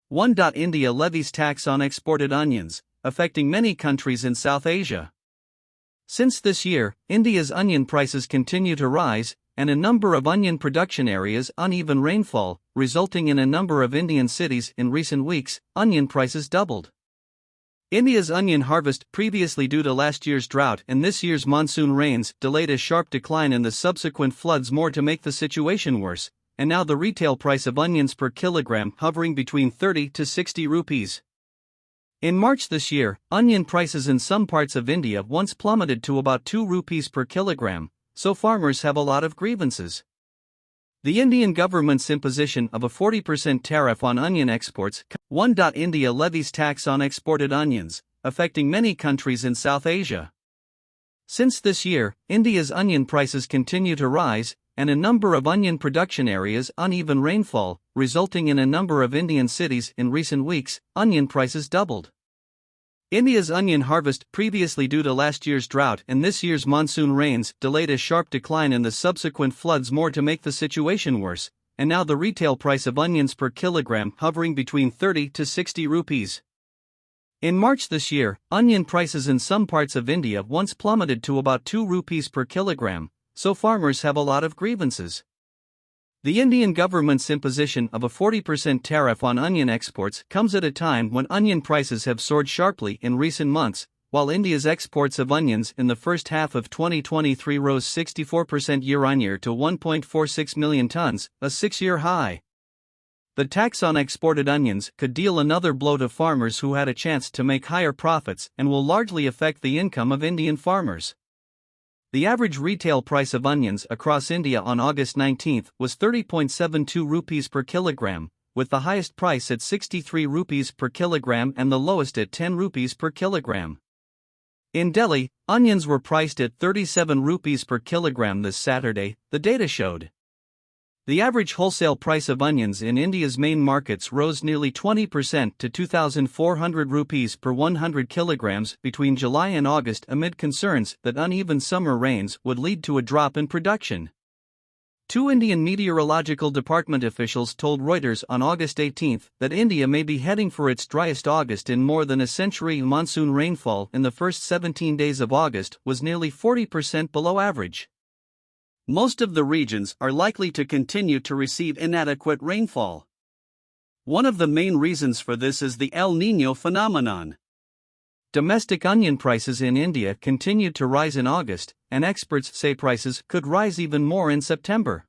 1. India levies tax on exported onions, affecting many countries in South Asia. Since this year, India's onion prices continue to rise, and a number of onion production areas uneven rainfall, resulting in a number of Indian cities in recent weeks, onion prices doubled. India's onion harvest, previously due to last year's drought and this year's monsoon rains, delayed a sharp decline in the subsequent floods more to make the situation worse, and now the retail price of onions per kilogram hovering between 30 to 60 rupees. In March this year, onion prices in some parts of India once plummeted to about 2 rupees per kilogram, so farmers have a lot of grievances. The Indian government's imposition of a 40% tariff on onion exports. 1. India levies tax on exported onions, affecting many countries in South Asia. Since this year, India's onion prices continue to rise, and a number of onion production areas uneven rainfall, resulting in a number of Indian cities in recent weeks, onion prices doubled. India's onion harvest, previously due to last year's drought and this year's monsoon rains, delayed a sharp decline in the subsequent floods more to make the situation worse, and now the retail price of onions per kilogram hovering between 30 to 60 rupees. In March this year, onion prices in some parts of India once plummeted to about 2 rupees per kilogram, so farmers have a lot of grievances. The Indian government's imposition of a 40% tariff on onion exports comes at a time when onion prices have soared sharply in recent months, while India's exports of onions in the first half of 2023 rose 64% year-on-year to 1.46 million tons, a 6-year high. The tax on exported onions could deal another blow to farmers who had a chance to make higher profits and will largely affect the income of Indian farmers. The average retail price of onions across India on August 19 was 30.72 rupees per kilogram, with the highest price at 63 rupees per kilogram and the lowest at 10 rupees per kilogram. In Delhi, onions were priced at 37 rupees per kilogram this Saturday, the data showed. The average wholesale price of onions in India's main markets rose nearly 20% to 2,400 rupees per 100 kilograms between July and August amid concerns that uneven summer rains would lead to a drop in production. Two Indian Meteorological Department officials told Reuters on August 18 that India may be heading for its driest August in more than a century. Monsoon rainfall in the first 17 days of August was nearly 40% below average. Most of the regions are likely to continue to receive inadequate rainfall. One of the main reasons for this is the El Niño phenomenon. Domestic onion prices in India continued to rise in August, and experts say prices could rise even more in September.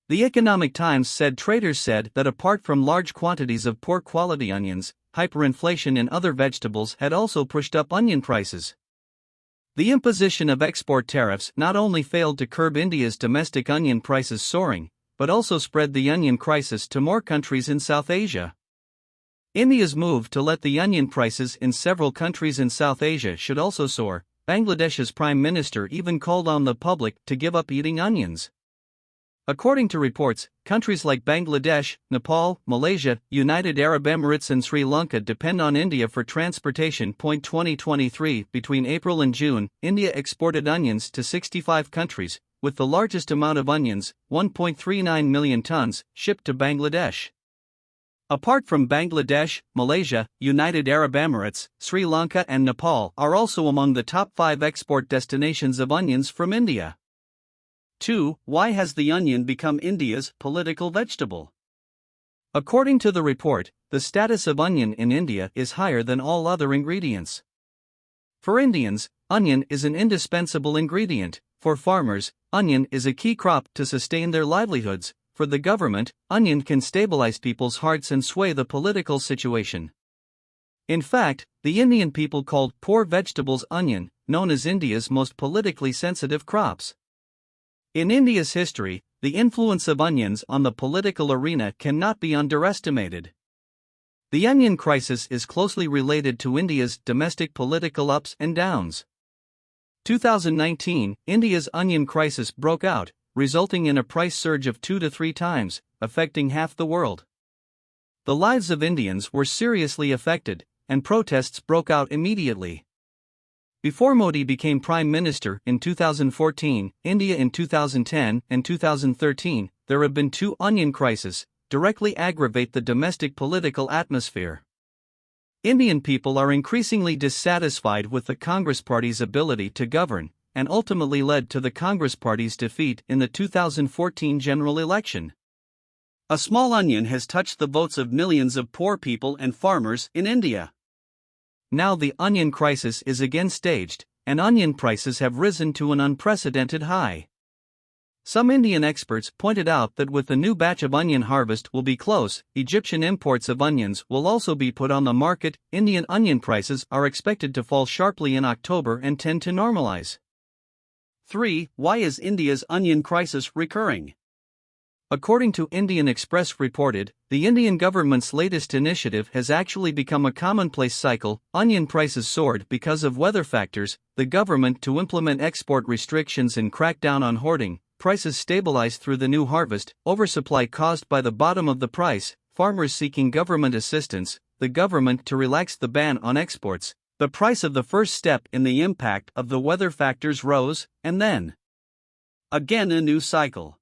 The Economic Times said traders said that apart from large quantities of poor quality onions, hyperinflation in other vegetables had also pushed up onion prices. The imposition of export tariffs not only failed to curb India's domestic onion prices soaring, but also spread the onion crisis to more countries in South Asia. India's move to let the onion prices in several countries in South Asia should also soar. Bangladesh's Prime Minister even called on the public to give up eating onions. According to reports, countries like Bangladesh, Nepal, Malaysia, United Arab Emirates and Sri Lanka depend on India for transportation. 2023 Between April and June, India exported onions to 65 countries, with the largest amount of onions, 1.39 million tons, shipped to Bangladesh. Apart from Bangladesh, Malaysia, United Arab Emirates, Sri Lanka and Nepal are also among the top 5 export destinations of onions from India. 2. Why has the onion become India's political vegetable? According to the report, the status of onion in India is higher than all other ingredients. For Indians, onion is an indispensable ingredient. For farmers, onion is a key crop to sustain their livelihoods. For the government, onion can stabilize people's hearts and sway the political situation. In fact, the Indian people called poor vegetables onion, known as India's most politically sensitive crops. In India's history, the influence of onions on the political arena cannot be underestimated. The onion crisis is closely related to India's domestic political ups and downs. 2019, India's onion crisis broke out, resulting in a price surge of 2 to 3 times, affecting half the world. The lives of Indians were seriously affected, and protests broke out immediately. Before Modi became Prime Minister in 2014, India in 2010 and 2013, there have been 2 onion crises, directly aggravate the domestic political atmosphere. Indian people are increasingly dissatisfied with the Congress Party's ability to govern, and ultimately led to the Congress Party's defeat in the 2014 general election. A small onion has touched the votes of millions of poor people and farmers in India. Now the onion crisis is again staged, and onion prices have risen to an unprecedented high. Some Indian experts pointed out that with the new batch of onion harvest will be close, Egyptian imports of onions will also be put on the market. Indian onion prices are expected to fall sharply in October and tend to normalize. 3. Why is India's onion crisis recurring? According to Indian Express reported, the Indian government's latest initiative has actually become a commonplace cycle. Onion prices soared because of weather factors, the government to implement export restrictions and crack down on hoarding. Prices stabilized through the new harvest, oversupply caused by the bottom of the price, farmers seeking government assistance, the government to relax the ban on exports. The price of the first step in the impact of the weather factors rose, and then again a new cycle.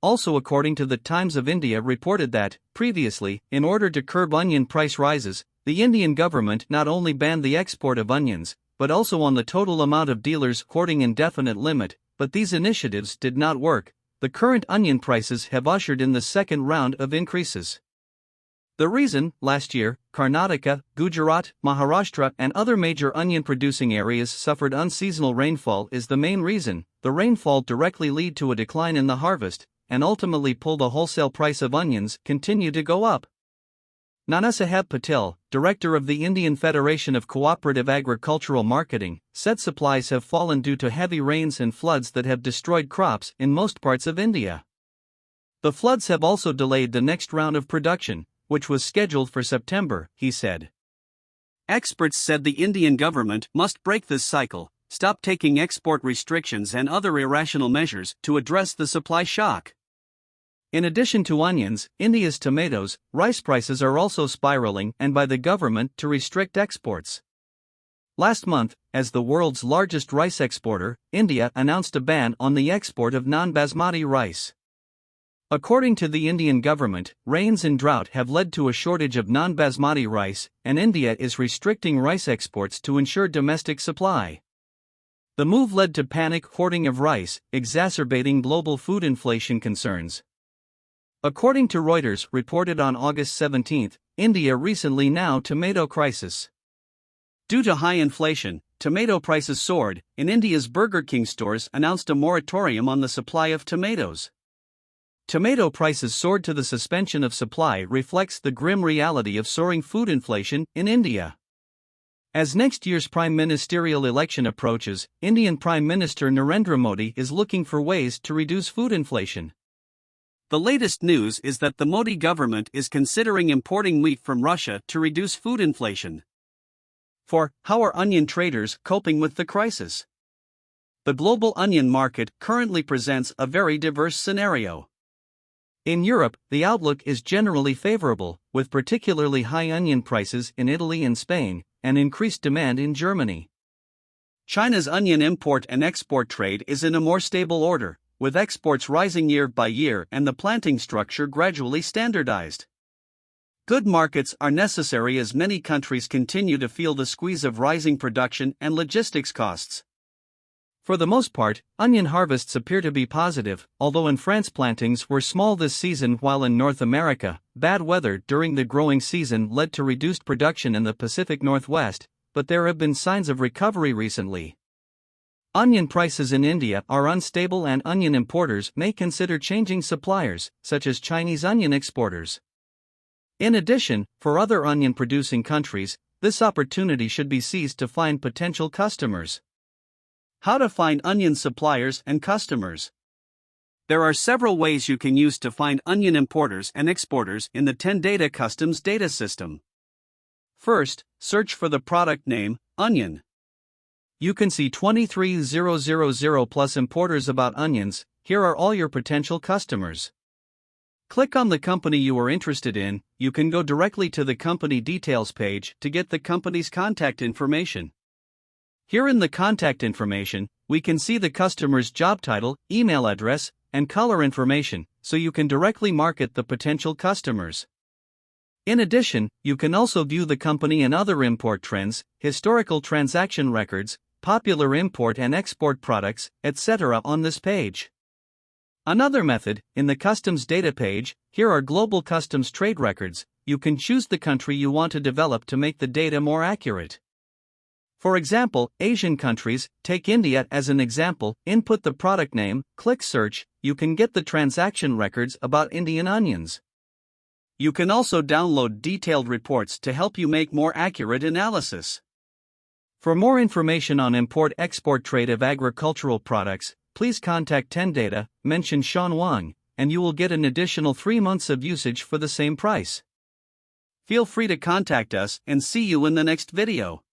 Also, according to the Times of India reported that, previously, in order to curb onion price rises, the Indian government not only banned the export of onions, but also on the total amount of dealers hoarding indefinite limit. But these initiatives did not work. The current onion prices have ushered in the second round of increases. The reason, last year, Karnataka, Gujarat, Maharashtra, and other major onion-producing areas suffered unseasonal rainfall is the main reason. The rainfall directly led to a decline in the harvest, and ultimately pulled the wholesale price of onions continue to go up. Nanasaheb Patel, director of the Indian Federation of Cooperative Agricultural Marketing, said supplies have fallen due to heavy rains and floods that have destroyed crops in most parts of India. The floods have also delayed the next round of production, which was scheduled for September, he said. Experts said the Indian government must break this cycle, stop taking export restrictions and other irrational measures to address the supply shock. In addition to onions, India's tomatoes, rice prices are also spiraling and by the government to restrict exports. Last month, as the world's largest rice exporter, India announced a ban on the export of non-basmati rice. According to the Indian government, rains and drought have led to a shortage of non-basmati rice, and India is restricting rice exports to ensure domestic supply. The move led to panic hoarding of rice, exacerbating global food inflation concerns. According to Reuters reported on August 17, India recently now tomato crisis. Due to high inflation, tomato prices soared, and India's Burger King stores announced a moratorium on the supply of tomatoes. Tomato prices soared to the suspension of supply reflects the grim reality of soaring food inflation in India. As next year's prime ministerial election approaches, Indian Prime Minister Narendra Modi is looking for ways to reduce food inflation. The latest news is that the Modi government is considering importing wheat from Russia to reduce food inflation. For, how are onion traders coping with the crisis? The global onion market currently presents a very diverse scenario. In Europe, the outlook is generally favorable, with particularly high onion prices in Italy and Spain, and increased demand in Germany. China's onion import and export trade is in a more stable order, with exports rising year by year and the planting structure gradually standardized. Good markets are necessary as many countries continue to feel the squeeze of rising production and logistics costs. For the most part, onion harvests appear to be positive, although in France plantings were small this season, while in North America, bad weather during the growing season led to reduced production in the Pacific Northwest, but there have been signs of recovery recently. Onion prices in India are unstable and onion importers may consider changing suppliers, such as Chinese onion exporters. In addition, for other onion-producing countries, this opportunity should be seized to find potential customers. How to find onion suppliers and customers. There are several ways you can use to find onion importers and exporters in the Tendata customs data system. First, search for the product name, onion. You can see 23,000 plus importers about onions. Here are all your potential customers. Click on the company you are interested in. You can go directly to the company details page to get the company's contact information. Here in the contact information, we can see the customer's job title, email address, and color information, so you can directly market the potential customers. In addition, you can also view the company and other import trends, historical transaction records, popular import and export products, etc. on this page. Another method, in the Customs Data page, here are global customs trade records. You can choose the country you want to develop to make the data more accurate. For example, Asian countries, take India as an example, input the product name, click search, you can get the transaction records about Indian onions. You can also download detailed reports to help you make more accurate analysis. For more information on import-export trade of agricultural products, please contact Tendata, mention Sean Wang, and you will get an additional 3 months of usage for the same price. Feel free to contact us and see you in the next video.